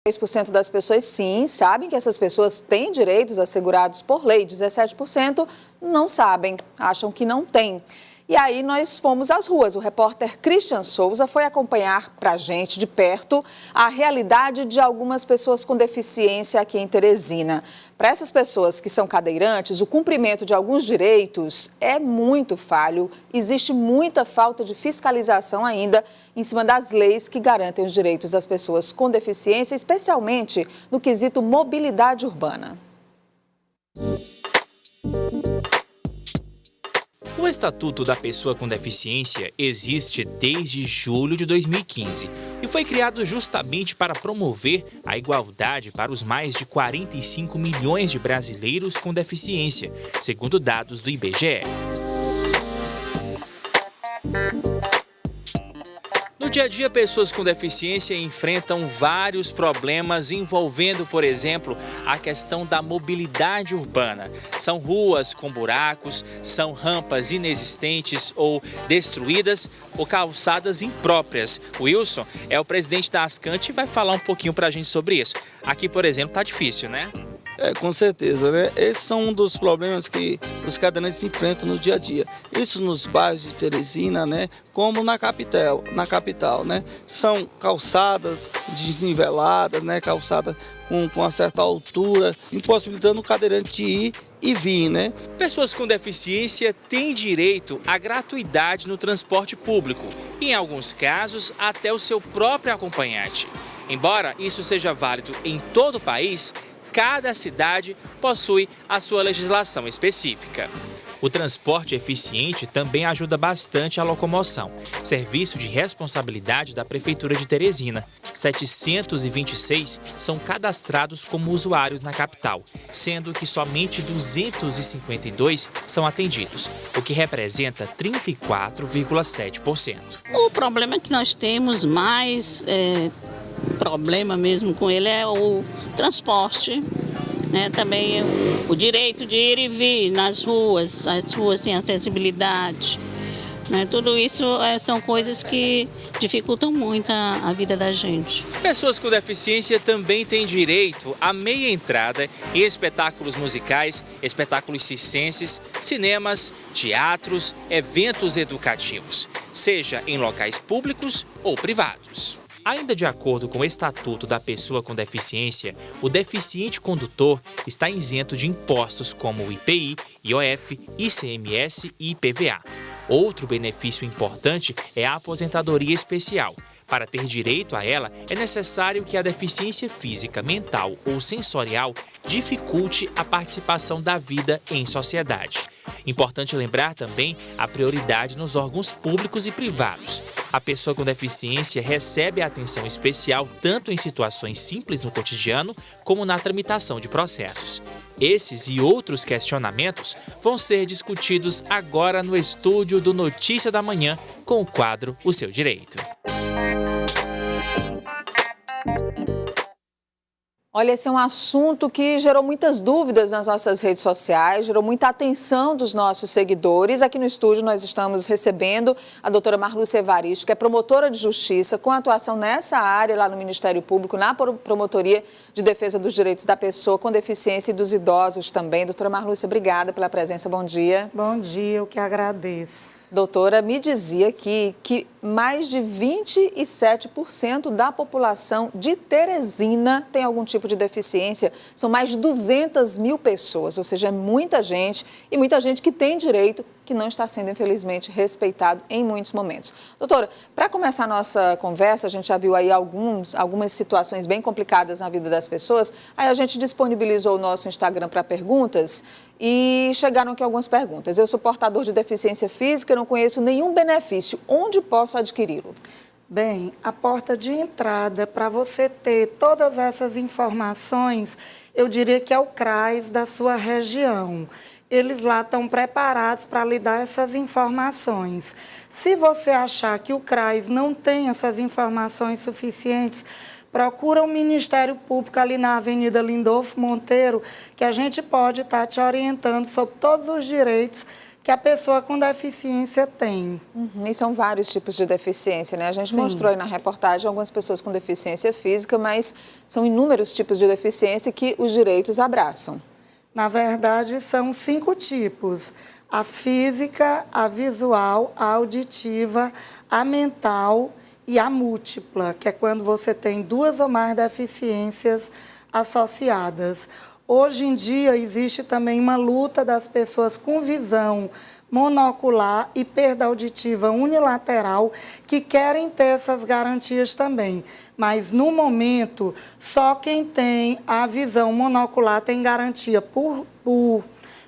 3% das pessoas, sim, sabem que essas pessoas têm direitos assegurados por lei. 17% não sabem, acham que não têm. E aí nós fomos às ruas. O repórter Christian Souza foi acompanhar para a gente de perto a realidade de algumas pessoas com deficiência aqui em Teresina. Para essas pessoas que são cadeirantes, o cumprimento de alguns direitos é muito falho. Existe muita falta de fiscalização ainda em cima das leis que garantem os direitos das pessoas com deficiência, especialmente no quesito mobilidade urbana. O Estatuto da Pessoa com Deficiência existe desde julho de 2015 e foi criado justamente para promover a igualdade para os mais de 45 milhões de brasileiros com deficiência, segundo dados do IBGE. No dia a dia, pessoas com deficiência enfrentam vários problemas envolvendo, por exemplo, a questão da mobilidade urbana. São ruas com buracos, são rampas inexistentes ou destruídas ou calçadas impróprias. O Wilson é o presidente da Ascante e vai falar um pouquinho para a gente sobre isso. Aqui, por exemplo, tá difícil, né? Com certeza, né? Esses são um dos problemas que os cadeirantes enfrentam no dia a dia. Isso nos bairros de Teresina, né? Como na capital, né? São calçadas desniveladas, né? Calçadas com uma certa altura, impossibilitando o cadeirante de ir e vir, né? Pessoas com deficiência têm direito à gratuidade no transporte público e, em alguns casos, até o seu próprio acompanhante. Embora isso seja válido em todo o país, cada cidade possui a sua legislação específica. O transporte eficiente também ajuda bastante a locomoção. Serviço de responsabilidade da Prefeitura de Teresina. 726 são cadastrados como usuários na capital, sendo que somente 252 são atendidos, o que representa 34,7%. O problema que nós temos mais problema mesmo com ele é o transporte, né? Também o direito de ir e vir nas ruas, as ruas sem acessibilidade, né? Tudo isso são coisas que dificultam muito a vida da gente. Pessoas com deficiência também têm direito à meia entrada em espetáculos musicais, espetáculos circenses, cinemas, teatros, eventos educativos, seja em locais públicos ou privados. Ainda de acordo com o Estatuto da Pessoa com Deficiência, o deficiente condutor está isento de impostos como o IPI, IOF, ICMS e IPVA. Outro benefício importante é a aposentadoria especial. Para ter direito a ela, é necessário que a deficiência física, mental ou sensorial dificulte a participação da vida em sociedade. Importante lembrar também a prioridade nos órgãos públicos e privados. A pessoa com deficiência recebe atenção especial tanto em situações simples no cotidiano como na tramitação de processos. Esses e outros questionamentos vão ser discutidos agora no estúdio do Notícia da Manhã com o quadro O Seu Direito. Olha, esse é um assunto que gerou muitas dúvidas nas nossas redes sociais, gerou muita atenção dos nossos seguidores. Aqui no estúdio nós estamos recebendo a doutora Marlúcia Evaristo, que é promotora de justiça, com atuação nessa área lá no Ministério Público, na Promotoria de Defesa dos Direitos da Pessoa com Deficiência e dos Idosos também. Doutora Marlúcia, obrigada pela presença, bom dia. Bom dia, eu que agradeço. Doutora, me dizia aqui que mais de 27% da população de Teresina tem algum tipo de deficiência. São mais de 200 mil pessoas, ou seja, é muita gente e muita gente que tem direito, que não está sendo, infelizmente, respeitado em muitos momentos. Doutora, para começar a nossa conversa, a gente já viu aí algumas situações bem complicadas na vida das pessoas, aí a gente disponibilizou o nosso Instagram para perguntas e chegaram aqui algumas perguntas. Eu sou portador de deficiência física, não conheço nenhum benefício. Onde posso adquiri-lo? Bem, a porta de entrada para você ter todas essas informações, eu diria que é o CRAS da sua região. Eles lá estão preparados para lhe dar essas informações. Se você achar que o CRAS não tem essas informações suficientes, procura o Ministério Público ali na Avenida Lindolfo Monteiro, que a gente pode estar te orientando sobre todos os direitos que que a pessoa com deficiência tem. E são vários tipos de deficiência, né? A gente Sim. mostrou aí na reportagem algumas pessoas com deficiência física, mas são inúmeros tipos de deficiência que os direitos abraçam. Na verdade, são 5 tipos: a física, a visual, a auditiva, a mental e a múltipla, que é quando você tem 2 ou mais deficiências associadas. Hoje em dia, existe também uma luta das pessoas com visão monocular e perda auditiva unilateral que querem ter essas garantias também. Mas, no momento, só quem tem a visão monocular tem garantia por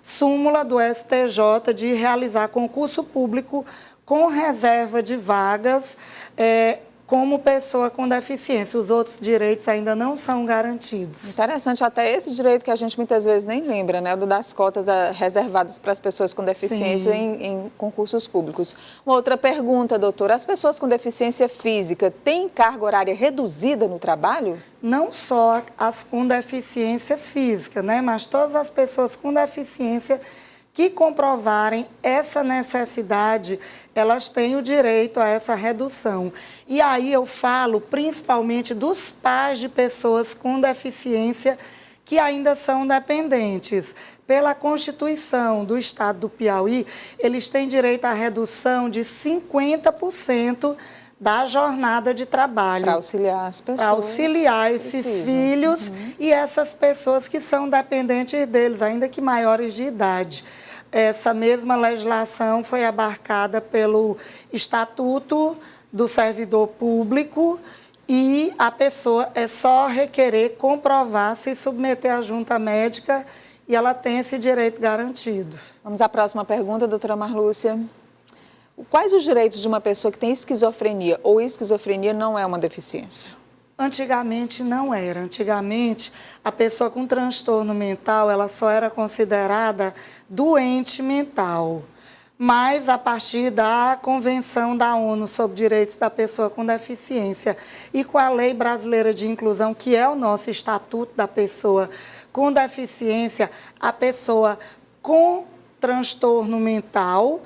súmula do STJ de realizar concurso público com reserva de vagas como pessoa com deficiência. Os outros direitos ainda não são garantidos. Interessante, até esse direito que a gente muitas vezes nem lembra, né? O das cotas reservadas para as pessoas com deficiência em concursos públicos. Uma outra pergunta, doutora: as pessoas com deficiência física têm carga horária reduzida no trabalho? Não só as com deficiência física, né? Mas todas as pessoas com deficiência que comprovarem essa necessidade, elas têm o direito a essa redução. E aí eu falo principalmente dos pais de pessoas com deficiência que ainda são dependentes. Pela Constituição do Estado do Piauí, eles têm direito à redução de 50% da jornada de trabalho. Para auxiliar as pessoas. Para auxiliar esses filhos e essas pessoas que são dependentes deles, ainda que maiores de idade. Essa mesma legislação foi abarcada pelo Estatuto do Servidor Público e a pessoa é só requerer comprovar, se submeter à junta médica e ela tem esse direito garantido. Vamos à próxima pergunta, doutora Marlúcia. Quais os direitos de uma pessoa que tem esquizofrenia ou esquizofrenia não é uma deficiência? Antigamente não era. Antigamente, a pessoa com transtorno mental, ela só era considerada doente mental. Mas, a partir da Convenção da ONU sobre Direitos da Pessoa com Deficiência e com a Lei Brasileira de Inclusão, que é o nosso Estatuto da Pessoa com Deficiência, a pessoa com transtorno mental,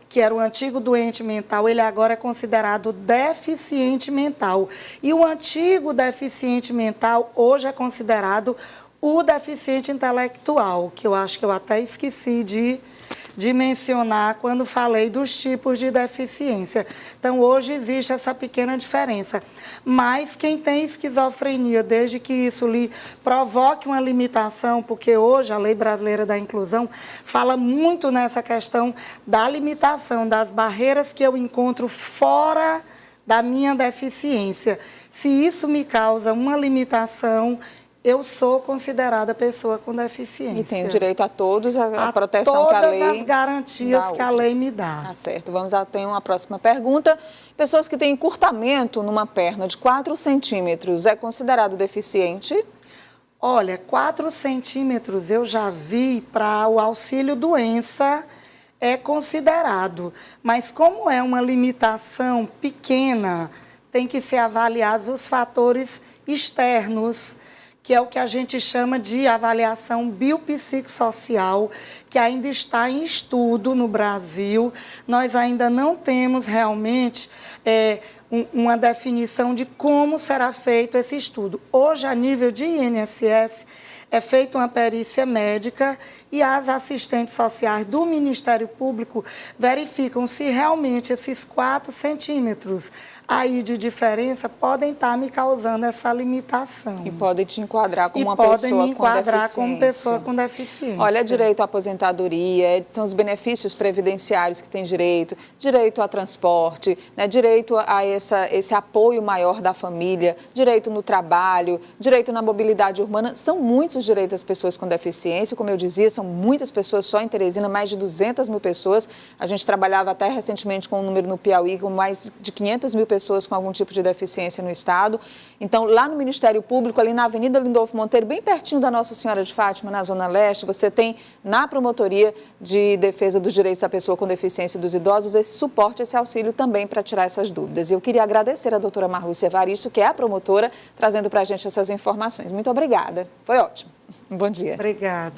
que era o antigo doente mental, ele agora é considerado deficiente mental. E o antigo deficiente mental hoje é considerado o deficiente intelectual, que eu acho que eu até esqueci de mencionar quando falei dos tipos de deficiência. Então, hoje existe essa pequena diferença. Mas quem tem esquizofrenia, desde que isso lhe provoque uma limitação, porque hoje a Lei Brasileira da Inclusão fala muito nessa questão da limitação, das barreiras que eu encontro fora da minha deficiência. Se isso me causa uma limitação, eu sou considerada pessoa com deficiência. E tenho direito a todos, a proteção que a lei... todas as garantias que a lei me dá. Tá certo. Vamos a ter uma próxima pergunta. Pessoas que têm encurtamento numa perna de 4 centímetros, é considerado deficiente? Olha, 4 centímetros eu já vi para o auxílio-doença é considerado. Mas como é uma limitação pequena, tem que ser avaliados os fatores externos, que é o que a gente chama de avaliação biopsicossocial, que ainda está em estudo no Brasil. Nós ainda não temos realmente uma definição de como será feito esse estudo. Hoje, a nível de INSS, é feita uma perícia médica e as assistentes sociais do Ministério Público verificam se realmente esses 4 centímetros aí de diferença podem estar me causando essa limitação. E podem te enquadrar como uma pessoa pessoa com deficiência. Podem me enquadrar como pessoa com deficiência. Olha, direito à aposentadoria, são os benefícios previdenciários que tem direito, direito a transporte, né, direito a esse apoio maior da família, direito no trabalho, direito na mobilidade urbana. São muitos os direitos das pessoas com deficiência. Como eu dizia, são muitas pessoas, só em Teresina, mais de 200 mil pessoas. A gente trabalhava até recentemente com um número no Piauí, com mais de 500 mil pessoas com algum tipo de deficiência no estado. Então, lá no Ministério Público, ali na Avenida Lindolfo Monteiro, bem pertinho da Nossa Senhora de Fátima, na Zona Leste, você tem na Promotoria de Defesa dos Direitos da Pessoa com Deficiência e dos Idosos esse suporte, esse auxílio também para tirar essas dúvidas. E eu queria agradecer a doutora Marlúcia Evaristo, que é a promotora, trazendo para a gente essas informações. Muito obrigada. Foi ótimo. Um bom dia. Obrigada.